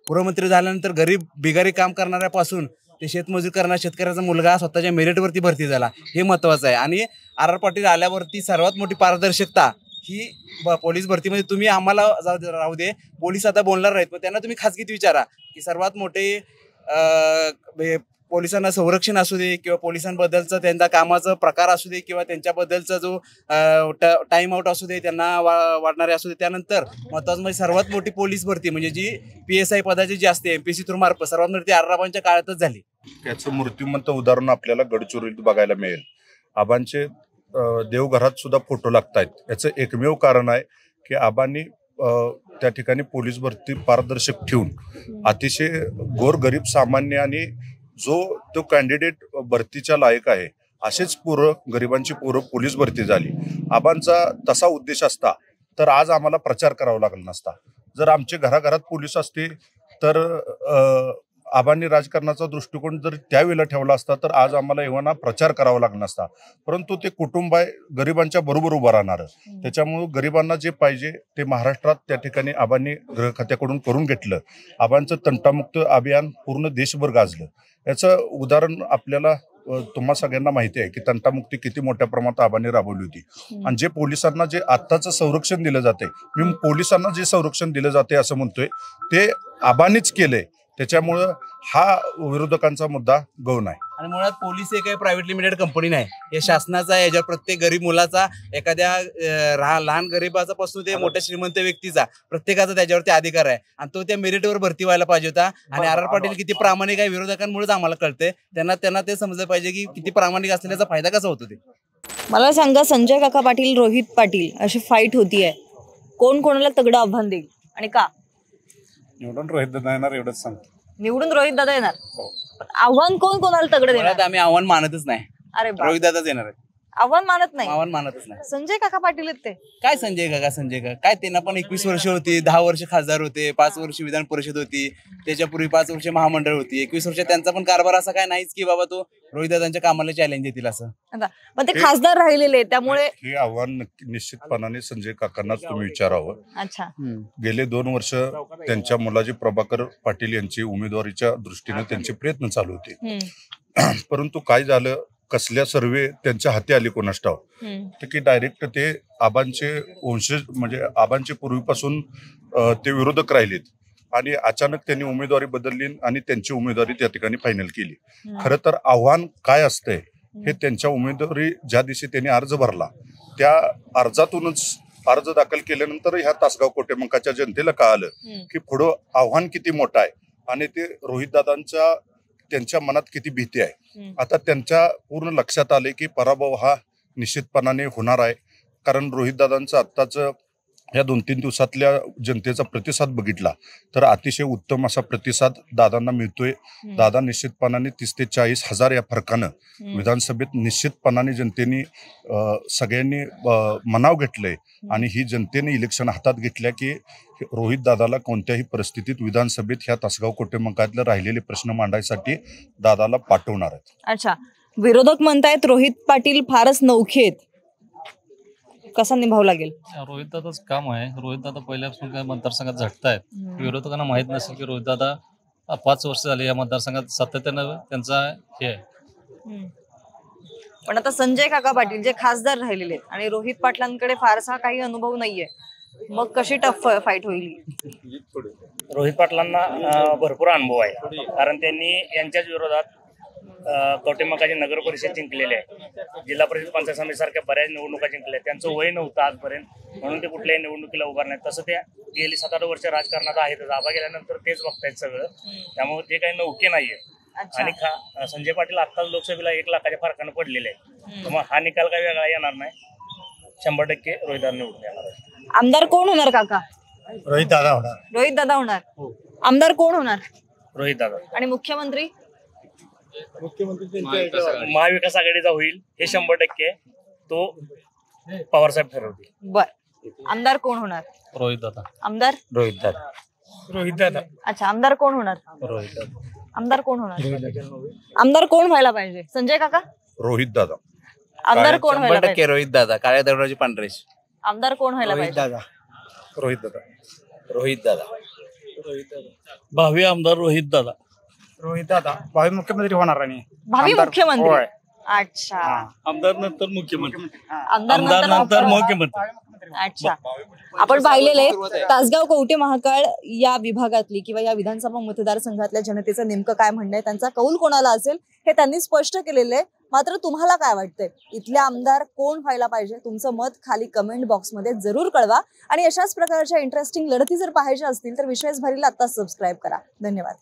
गृहमंत्री झाल्यानंतर गरीब बिगारी काम करणाऱ्यापासून ते शेतमजूर करणारा शेतकऱ्याचा मुलगा स्वतःच्या मेरिटवरती भरती झाला हे महत्वाचं आहे. आणि आर पाटील आल्यावरती सर्वात मोठी पारदर्शकता ही पोलीस भरतीमध्ये तुम्ही आम्हाला राहू दे, पोलीस आता बोलणार नाहीत पण त्यांना तुम्ही खासगीत विचारा की सर्वात मोठे पोलिसांना संरक्षण असू दे किंवा पोलिसांबद्दलचं त्यांचा कामाचा प्रकार असू दे किंवा त्यांच्याबद्दलचा जो टाइम आउट असू दे त्यांना वाढणारे असू दे. त्यानंतर महत्वाचं म्हणजे सर्वात मोठी पोलीस भरती म्हणजे जी PSI पदाची जी असते MPSC थ्रू मार्फत सर्वात मोठी आराबांच्या काळातच झाली. त्याचं मूर्तिमंत उदाहरण आपल्याला गडचिरोलीत बघायला मिळेल. आबांचे देवघरात सुद्धा फोटो लागतायत. याचं एकमेव कारण आहे की आबांनी त्या ठिकाणी पोलीस भरती पारदर्शक ठेवून अतिशय गोरगरीब सामान्य आणि जो तो कॅन्डिडेट भरतीच्या लायक आहे असेच गरिबांची पोरं पोलीस भरती झाली. आबांचा तसा उद्देश असता तर आज आम्हाला प्रचार करावा लागला नसता. जर आमचे घराघरात पोलीस असते तर आबांनी राजकारणाचा दृष्टिकोन जर त्यावेळेला ठेवला असता तर आज आम्हाला एव्हाना प्रचार करावा लागला नसता. परंतु ते कुटुंब आहे गरिबांच्या बरोबर उभं राहणार. त्याच्यामुळे गरिबांना जे पाहिजे ते महाराष्ट्रात त्या ठिकाणी आबांनी गृह खात्याकडून करून घेतलं. आबांचं तंटामुक्त अभियान पूर्ण देशभर गाजलं. याचं उदाहरण आपल्याला तुम्हा सगळ्यांना माहिती आहे की तंटामुक्ती किती मोठ्या प्रमाणात आबांनी राबवली होती. आणि जे पोलिसांना जे आत्ताचं संरक्षण दिलं जाते, मी पोलिसांना जे संरक्षण दिलं जाते असं म्हणतोय ते आबांनीच केलंय. त्याच्यामुळं हा विरोधकांचा मुद्दा गौण आहे. आणि मुळात पोलीस हे काही प्रायव्हेट लिमिटेड कंपनी नाही, हे शासनाचा आहे. याच्यावर प्रत्येक गरीब मुलाचा एखाद्या लहान गरीबाचा पासून ते मोठ्या श्रीमंत व्यक्तीचा प्रत्येकाचा त्याच्यावरती अधिकार आहे आणि तो त्या मेरिटवर भरती व्हायला पाहिजे होता. आणि आर पाटील किती प्रामाणिक आहे विरोधकांमुळेच आम्हाला कळतंय. त्यांना ते समजलं पाहिजे की किती प्रामाणिक असल्याचा फायदा कसा होतो ते. मला सांगा, संजय काका पाटील रोहित पाटील अशी फाईट होतीये, कोण कोणाला तगडं आव्हान देईल आणि का? निवडून रोहित दादा येणार एवढंच सांगतो. निवडून रोहित दादा येणार. आव्हान कोण कोणाला तगडं देणार? आम्ही आव्हान मानतच नाही. अरे रोहित दादाच येणार आहे. आव्हान मानत नाही. आव्हान मानतच नाही. संजय काका पाटील ते काय संजय काका काय त्यांना पण 21 वर्ष होती, 10 वर्ष खासदार होते, 5 वर्ष विधान परिषद होती, त्याच्यापूर्वी 5 वर्ष महामंडळ होती. 21 वर्ष त्यांचा पण कारभार असा काय नाहीच की बाबा तो रोहित दादांच्या कामाला चॅलेंज देतील असं. पण ते खासदार राहिलेले त्यामुळे हे आव्हान निश्चितपणाने संजय काकांनाच तुम्ही विचारावं. अच्छा, गेले 2 वर्ष त्यांच्या मुलाजी प्रभाकर पाटील यांची उमेदवारीच्या दृष्टीने त्यांचे प्रयत्न चालू होते. परंतु काय झालं, कसल्या सर्वे त्यांच्या हाती आली कोणास ठाव की डायरेक्ट ते आबांचे वंशज म्हणजे आबांचे पूर्वीपासून ते विरोधक राहिलेत आणि अचानक त्यांनी उमेदवारी बदलली आणि त्यांची उमेदवारी त्या ठिकाणी फायनल केली. खरं तर आव्हान काय असतंय हे त्यांच्या उमेदवारी ज्या दिवशी त्यांनी अर्ज भरला त्या अर्जातूनच अर्ज दाखल केल्यानंतर ह्या तासगाव कोटेमंकाच्या जनतेला कळालं की पुढं आव्हान किती मोठं आहे. आणि ते रोहितदादांच्या त्यांच्या मनात किती भीती आहे. आता त्यांच्या पूर्ण लक्षात आले की पराभव हा निश्चितपणाने होणार आहे. कारण रोहितदादांचं आत्ताचं या 2-3 दिवसातल्या जनतेचा प्रतिसाद बघितला तर अतिशय उत्तम असा प्रतिसाद दादांना मिळतोय. दादा निश्चितपणाने 30 ते 40 हजार या फरकानं विधानसभेत निश्चितपणाने जनतेने सगळ्यांनी मनाव घेतलंय आणि ही जनतेने इलेक्शन हातात घेतल्या की रोहित दादाला कोणत्याही परिस्थितीत विधानसभेत ह्या तासगाव कोटेमंकातले राहिलेले प्रश्न मांडायसाठी दादाला पाठवणार आहेत. अच्छा, विरोधक म्हणतायत रोहित पाटील फारच नौखे आहेत, कसा निभाव लागेल? रोहित दादाच काम आहे. रोहित दादा पहिल्यापासून काय मतदारसंघात झटतायत. विरोधकांना माहित नसेल की रोहित दादा 5 वर्ष झाले या मतदारसंघात सातत्यानं त्यांचा हे आहे. पण आता संजय काका पाटील जे खासदार राहिलेले आहेत आणि रोहित पाटलांकडे फारसा काही अनुभव नाहीये, मग कशी टफ फाईट होईल? रोहित पाटलांना भरपूर अनुभव आहे, कारण त्यांनी यांच्याच विरोधात कवटेमंकाची नगर परिषद जिंकलेली आहे. जिल्हा परिषद पंचायत समिती सारख्या बऱ्याच निवडणुका जिंकल्या. त्यांचं वय नव्हतं आजपर्यंत, म्हणून ते कुठल्याही निवडणुकीला उभारले नाहीत. तसं ते गेली 7-8 वर्ष राजकारणात आहेत. आबा गेल्यानंतर तेच बघतायत सगळं, त्यामुळे ते काही नौके नाहीये. आणि संजय पाटील आत्ताच लोकसभेला 1 लाखाच्या फरकानं पडलेले आहेत. मग हा निकाल काही वेगळा येणार नाही. 100% रोहितदादा निवडून येणार आहे. आमदार कोण होणार काका? रोहित दादा होणार. रोहित दादा होणार. आमदार कोण होणार? रोहित दादा. आणि मुख्यमंत्री? महाविकास आघाडीचा होईल हे 100%. तो पवारसाहेब ठरवतील. बर, आमदार कोण होणार? रोहित दादा. आमदार? रोहित दादा. रोहित दादा. अच्छा, आमदार कोण होणार? रोहित दादा. आमदार कोण होणार? आमदार कोण व्हायला पाहिजे? संजय काका? रोहित दादा. आमदार कोण व्हायला पाहिजे? रोहित दादा. काळ्या दगडाची पांढरेश. आमदार कोण व्हायला पाहिजे? रोहित दादा. रोहित दादा. भावी आमदार रोहित दादा. रोहित दादा भावी मुख्यमंत्री होणार आणि भावी मुख्यमंत्री. अच्छा, आमदार नंतर मुख्यमंत्री. आमदार नंतर मुख्यमंत्री. अच्छा, आपण पाहिलेले तासगाव कवठे महाकाळ या विभागातली किंवा या विधानसभा मतदारसंघातल्या जनतेचं नेमकं काय म्हणणं आहे, त्यांचा कौल कोणाला असेल हे त्यांनी स्पष्ट केलेलं आहे. मात्र तुम्हाला काय वाटतंय, इथले आमदार कोण व्हायला पाहिजे? तुमचं मत खाली कमेंट बॉक्समध्ये जरूर कळवा. आणि अशाच प्रकारच्या इंटरेस्टिंग लढती जर पाहायच्या असतील तर विश्वास भरीला आता सबस्क्राईब करा. धन्यवाद.